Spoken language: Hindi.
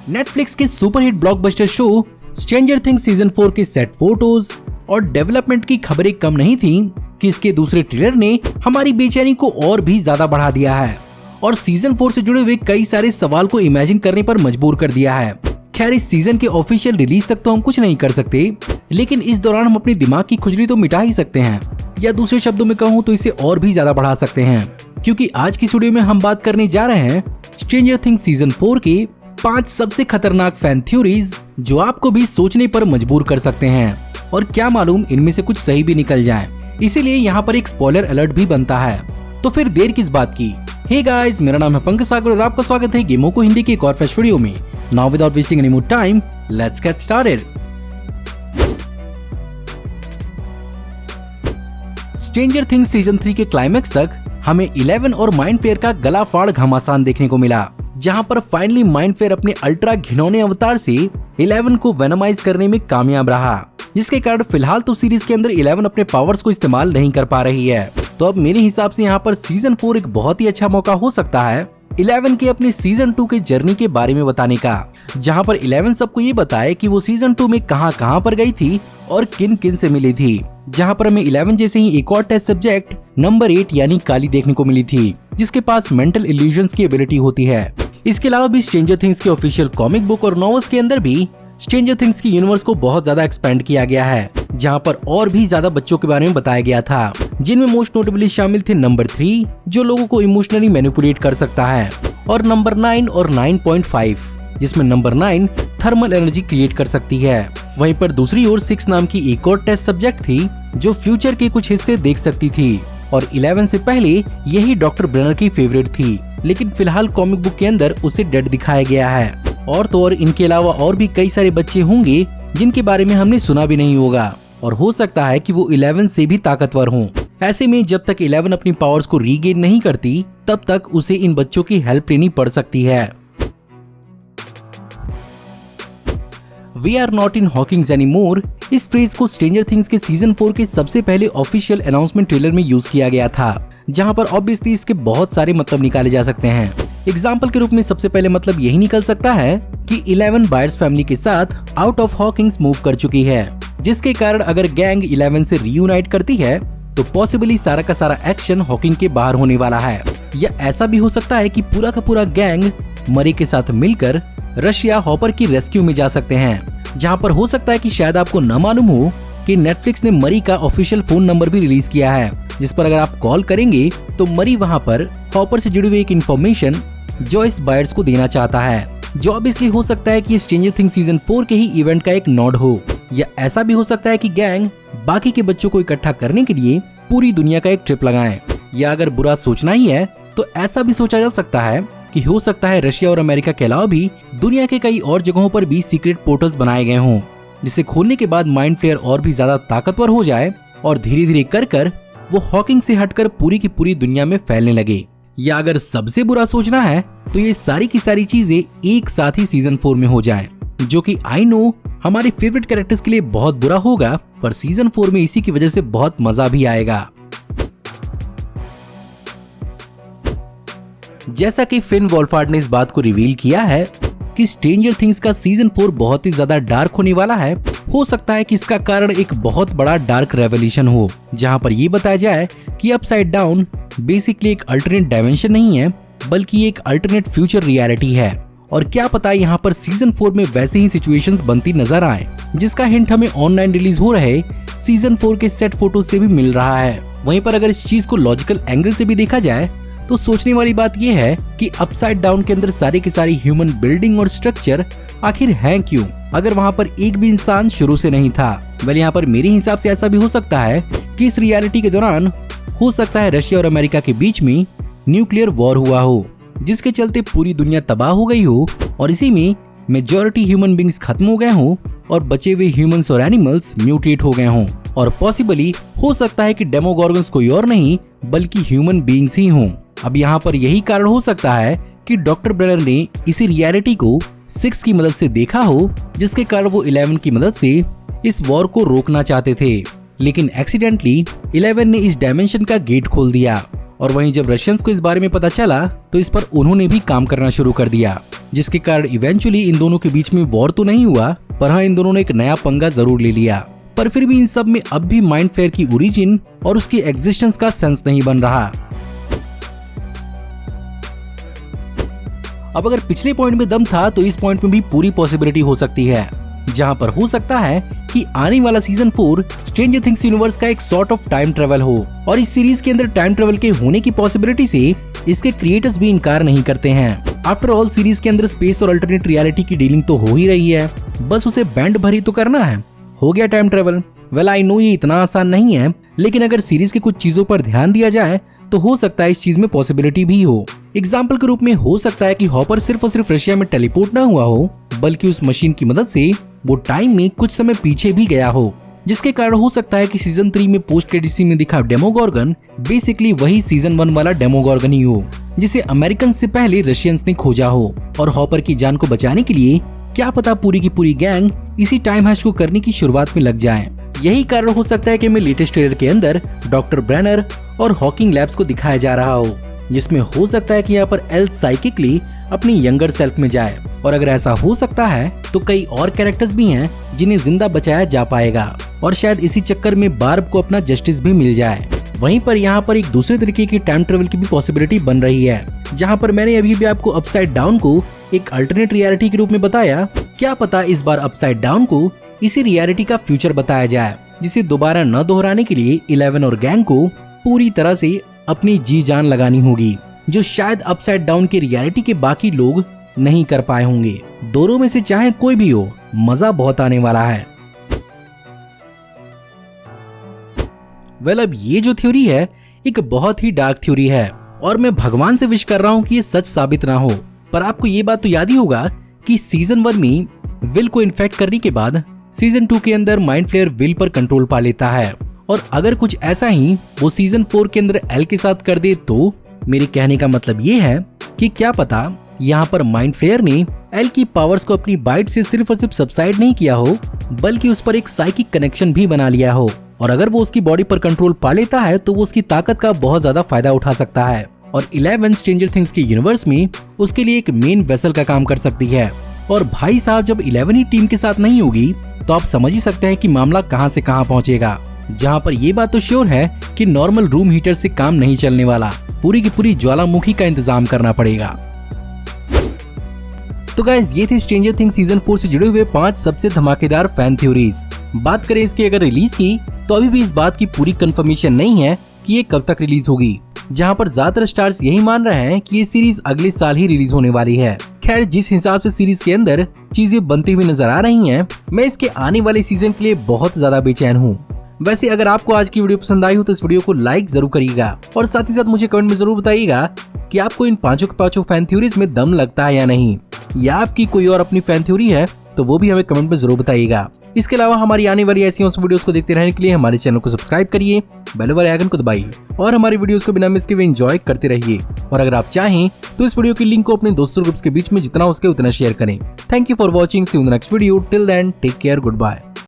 नेटफ्लिक्स के superhit blockbuster show stranger things season 4 के सेट फोटोज और डेवलपमेंट की खबरें कम नहीं थी कि इसके दूसरे ट्रेलर ने हमारी बेचैनी को और भी ज्यादा बढ़ा दिया है और सीजन 4 से जुड़े हुए कई सारे सवाल को इमेजिन करने पर मजबूर कर दिया है। खैर, इस सीजन के ऑफिशियल रिलीज तक तो हम कुछ नहीं कर सकते, लेकिन इस दौरान हम अपने दिमाग की खुजली तो मिटा ही सकते हैं, या दूसरे शब्दों में कहूँ तो इसे और भी ज्यादा बढ़ा सकते हैं, क्योंकि आज की वीडियो में हम बात करने जा रहे हैं स्ट्रेंजर थिंग्स सीजन 4 के 5 सबसे खतरनाक फैन थ्योरीज जो आपको भी सोचने पर मजबूर कर सकते हैं, और क्या मालूम इनमें से कुछ सही भी निकल जाए। इसीलिए यहाँ पर एक स्पॉइलर अलर्ट भी बनता है। तो फिर देर किस बात की। हे गाइस, मेरा नाम है पंकज सागर और आपका स्वागत है गेमों को हिंदी की एक और फ्रेश वीडियो में। Now without wasting any more time, let's get started. Stranger things season 3 के क्लाइमैक्स तक हमें 11 और माइंड फ्लेयर का गला फाड़ घमासान देखने को मिला, जहां पर फाइनली माइंड फ्लेयर अपने अल्ट्रा घिनौने अवतार से 11 को वेनमाइज करने में कामयाब रहा, जिसके कारण फिलहाल तो सीरीज के अंदर 11 अपने पावर्स को इस्तेमाल नहीं कर पा रही है। तो अब मेरे हिसाब से यहाँ पर सीजन 4 एक बहुत ही अच्छा मौका हो सकता है 11 के अपने सीजन 2 के जर्नी के बारे में बताने का, जहाँ पर 11 सबको ये बताए कि वो सीजन 2 में कहाँ पर गई थी और किन किन से मिली थी, जहाँ पर हमें 11 जैसे ही एक और टेस्ट सब्जेक्ट नंबर 8 यानी काली देखने को मिली थी, जिसके पास मेंटल इल्यूजन्स की एबिलिटी होती है। इसके अलावा भी स्ट्रेंजर थिंग्स के ऑफिशियल कॉमिक बुक और नॉवेल्स के अंदर भी स्ट्रेंजर थिंग्स की यूनिवर्स को बहुत ज्यादा एक्सपेंड किया गया है, जहाँ पर और भी ज्यादा बच्चों के बारे में बताया गया था, जिनमें मोस्ट नोटेबली शामिल थे नंबर 3 जो लोगों को इमोशनली मैनिपुलेट कर सकता है, और नंबर 9 और 9.5 जिसमें नंबर 9 थर्मल एनर्जी क्रिएट कर सकती है। वहीं पर दूसरी ओर 6 नाम की एक और टेस्ट सब्जेक्ट थी जो फ्यूचर के कुछ हिस्से देख सकती थी, और 11 से पहले यही डॉक्टर ब्रेनर की फेवरेट थी, लेकिन फिलहाल कॉमिक बुक के अंदर उसे डेड दिखाया गया है। और तो और इनके अलावा और भी कई सारे बच्चे होंगे जिनके बारे में हमने सुना भी नहीं होगा, और हो सकता है कि वो 11 से भी ताकतवर हों। ऐसे में जब तक 11 अपनी पावर्स को रीगेन नहीं करती, तब तक उसे इन बच्चों की हेल्प लेनी पड़ सकती है। We are not in Hawkins anymore इस फ्रेज को स्ट्रेंजर थिंग्स के सीजन 4 के सबसे पहले ऑफिशियल अनाउंसमेंट ट्रेलर में यूज किया गया था, जहां पर ऑब्वियसली इसके बहुत सारे मतलब निकाले जा सकते हैं। एग्जाम्पल के रूप में सबसे पहले मतलब यही निकल सकता है कि 11 बायर्स फैमिली के साथ आउट ऑफ हॉकिंग्स मूव कर चुकी है, जिसके कारण अगर गैंग 11 से रीयूनाइट करती है तो पॉसिबली सारा का सारा एक्शन हॉकिंग के बाहर होने वाला है। या ऐसा भी हो सकता है कि पूरा का पूरा गैंग मरी के साथ मिलकर रशिया हॉपर की रेस्क्यू में जा सकते हैं, जहां पर हो सकता है कि शायद आपको न मालूम हो कि नेटफ्लिक्स ने मरी का ऑफिशियल फोन नंबर भी रिलीज किया है, जिस पर अगर आप कॉल करेंगे तो मरी वहां पर हॉपर से जुड़ी हुई एक इन्फॉर्मेशन जॉयस बायर्स को देना चाहता है, जो ऑब्वियसली हो सकता है कि स्ट्रेंजर थिंग्स सीजन 4 के ही इवेंट का एक नोड हो। या ऐसा भी हो सकता है कि गैंग बाकी के बच्चों को इकट्ठा करने के लिए पूरी दुनिया का एक ट्रिप लगाएं। या अगर बुरा सोचना ही है तो ऐसा भी सोचा जा सकता है कि हो सकता है रशिया और अमेरिका के अलावा भी दुनिया के कई और जगहों पर भी सीक्रेट पोर्टल्स बनाए गए हों, जिसे खोलने के बाद माइंड फ्लेयर और भी ज्यादा ताकतवर हो जाए और धीरे धीरे कर वो हॉकिंग से हटकर पूरी की पूरी दुनिया में फैलने लगे। या अगर सबसे बुरा सोचना है तो ये सारी की सारी चीजें एक साथ ही सीजन 4 में हो जाए, जो कि आई नो हमारे फेवरेट कैरेक्टर्स के लिए बहुत बुरा होगा, पर सीजन 4 में इसी की वजह से बहुत मजा भी आएगा। जैसा कि फिन वोल्फार्ड ने इस बात को रिवील किया है कि स्ट्रेंजर थिंग्स का सीजन 4 बहुत ही ज्यादा डार्क होने वाला है, हो सकता है कि इसका कारण एक बहुत बड़ा डार्क रेवोल्यूशन हो, जहां पर ये बताया जाए कि अपसाइड डाउन बेसिकली एक अल्टरनेट डायमेंशन नहीं है, बल्कि एक अल्टरनेट फ्यूचर रियलिटी है। और क्या पता यहाँ पर सीजन 4 में वैसे ही सिचुएशंस बनती नजर आए, जिसका हिंट हमें ऑनलाइन रिलीज हो रहे सीजन 4 के सेट फोटो से भी मिल रहा है। वहीं पर अगर इस चीज को लॉजिकल एंगल से भी देखा जाए तो सोचने वाली बात यह है कि अपसाइड डाउन के अंदर सारे के सारी ह्यूमन बिल्डिंग और स्ट्रक्चर आखिर हैं क्यों, अगर वहाँ पर एक भी इंसान शुरू से नहीं था। वेल, यहाँ पर मेरे हिसाब से ऐसा भी हो सकता है कि इस रियलिटी के दौरान हो सकता है रशिया और अमेरिका के बीच में न्यूक्लियर वॉर हुआ हो, जिसके चलते पूरी दुनिया तबाह हो गई हो और इसी में मेजॉरिटी ह्यूमन बींग्स खत्म हो गए हों और बचे हुए ह्यूमंस और एनिमल्स म्यूटेट हो गए हों, और पॉसिबली हो सकता है कि डेमोगॉर्गन्स कोई और नहीं बल्कि ह्यूमन बींग्स ही हों। अब यहाँ पर यही कारण हो सकता है कि डॉक्टर ब्रेनर ने इसी रियलिटी को 6 की मदद से देखा हो, जिसके कारण वो 11 की मदद से इस वॉर को रोकना चाहते थे, लेकिन एक्सीडेंटली 11 ने इस डायमेंशन का गेट खोल दिया और वहीं जब रशियंस को इस बारे में पता चला तो इस पर उन्होंने भी काम करना शुरू कर दिया, जिसके कारण इवेंचुअली इन दोनों के बीच में वॉर तो नहीं हुआ, पर हाँ इन दोनों ने एक नया पंगा जरूर ले लिया। पर फिर भी इन सब में अब भी माइंड फ्लेयर की ओरिजिन और उसकी एग्जिस्टेंस का सेंस नहीं बन रहा। अब अगर पिछले पॉइंट में दम था तो इस पॉइंट में भी पूरी पॉसिबिलिटी हो सकती है, जहां पर हो सकता है कि आने वाला सीजन 4 स्ट्रेंजर थिंग्स यूनिवर्स का एक सॉर्ट ऑफ टाइम ट्रेवल हो। और इस सीरीज के अंदर टाइम ट्रेवल के होने की पॉसिबिलिटी से इसके क्रिएटर्स भी इनकार नहीं करते हैं। आफ्टर ऑल सीरीज के अंदर स्पेस और अल्टरनेट रियलिटी की डीलिंग तो हो ही रही है, बस उसे बैंड भरी तो करना है, हो गया time travel. Well I know ये इतना आसान नहीं है, लेकिन अगर सीरीज की कुछ चीजों पर ध्यान दिया जाए तो हो सकता है इस चीज में पॉसिबिलिटी भी हो। एग्जाम्पल के रूप में हो सकता है कि हॉपर सिर्फ और सिर्फ रशिया में टेलीपोर्ट ना हुआ हो, बल्कि उस मशीन की मदद से वो टाइम में कुछ समय पीछे भी गया हो, जिसके कारण हो सकता है कि सीजन 3 में पोस्ट क्रेडिट सीन में दिखा डेमोगॉर्गन बेसिकली वही सीजन 1 वाला डेमोगॉर्गन ही हो, जिसे अमेरिकन से पहले रशियंस ने खोजा हो। और हॉपर की जान को बचाने के लिए क्या पता पूरी की पूरी गैंग इसी टाइम हैश को करने की शुरुआत में लग जाए। यही कारण हो सकता है कि हमें लेटेस्ट ट्रेलर के अंदर डॉक्टर ब्रैनर और हॉकिंग लैब्स को दिखाया जा रहा हो, जिसमें हो सकता है कि यहाँ पर एल साइकिकली अपनी यंगर सेल्फ में जाए। और अगर ऐसा हो सकता है तो कई और कैरेक्टर्स भी हैं जिन्हें जिंदा बचाया जा पाएगा, और शायद इसी चक्कर में बार्ब को अपना जस्टिस भी मिल जाए। वहीं पर यहाँ पर एक दूसरे तरीके की टाइम ट्रेवल की भी पॉसिबिलिटी बन रही है, जहाँ पर मैंने अभी भी आपको अपसाइड डाउन को एक अल्टरनेट रियलिटी के रूप में बताया। क्या पता इस बार अपसाइड डाउन को इसी रियलिटी का फ्यूचर बताया जाए, जिसे दोबारा न दोहराने के लिए 11 और गैंग को पूरी तरह से अपनी जी जान लगानी होगी, जो शायद अपसाइड डाउन की रियलिटी के बाकी लोग नहीं कर पाए होंगे। दोनों में से चाहे कोई भी हो, मजा बहुत आने वाला है। वेल अब ये जो थ्योरी है एक बहुत ही डार्क थ्योरी है, और मैं भगवान से विश कर रहा हूँ कि ये सच साबित ना हो। पर आपको ये बात तो याद ही होगा कि सीजन 1 में विल को इन्फेक्ट करने के बाद सीजन 2 के अंदर माइंड फ्लेयर विल पर कंट्रोल पा लेता है, और अगर कुछ ऐसा ही वो सीजन 4 के अंदर एल के साथ कर दे तो मेरे कहने का मतलब ये है कि क्या पता यहाँ पर माइंड फ्लेयर ने एल की पावर्स को अपनी बाइट से सिर्फ और सिर्फ सबसाइड नहीं किया हो, बल्कि उस पर एक साइकिक कनेक्शन भी बना लिया हो। और अगर वो उसकी बॉडी पर कंट्रोल पा लेता है तो वो उसकी ताकत का बहुत ज्यादा फायदा उठा सकता है, और 11 स्ट्रेंजर थिंग्स के यूनिवर्स में उसके लिए एक मेन वेसल का काम कर सकती है। और भाई साहब जब 11 ही टीम के साथ नहीं होगी तो आप समझ ही सकते हैं कि मामला कहां से कहां पहुंचेगा, जहां पर ये बात तो श्योर है कि नॉर्मल रूम हीटर से काम नहीं चलने वाला, पूरी की पूरी ज्वालामुखी का इंतजाम करना पड़ेगा। तो गाइस ये थी स्ट्रेंजर थिंग्स सीजन 4 से जुड़े हुए 5 सबसे धमाकेदार फैन थ्योरीज। बात करें इसकी अगर रिलीज की तो अभी भी इस बात की पूरी कंफर्मेशन नहीं है कि ये कब तक रिलीज होगी, जहां पर ज्यादातर स्टार्स यही मान रहे हैं कि ये सीरीज अगले साल ही रिलीज होने वाली है। खैर जिस हिसाब से सीरीज के अंदर चीजें बनती हुई नजर आ रही हैं, मैं इसके आने वाले सीजन के लिए बहुत ज्यादा बेचैन हूँ। वैसे अगर आपको आज की वीडियो पसंद आई हो तो इस वीडियो को लाइक जरूर करिएगा, और साथ ही साथ मुझे कमेंट में जरूर बताइएगा कि आपको इन पांचों के पांचों फैन थ्योरीज में दम लगता है या नहीं, या आपकी कोई और अपनी फैन थ्योरी है तो वो भी हमें कमेंट में जरूर बताइएगा। इसके अलावा हमारी आने वाली ऐसी वीडियोस को देखते रहने के लिए हमारे चैनल को सब्सक्राइब करिए, बेल वाले आइकन को दबाइए और हमारी वीडियोस को बिना मिस किए एंजॉय करते रहिए। और अगर आप चाहें तो इस वीडियो की लिंक को अपने दोस्तों ग्रुप्स के बीच में जितना हो सके उतना शेयर करें। Thank you for watching, see you in the next video, till then take care, good bye.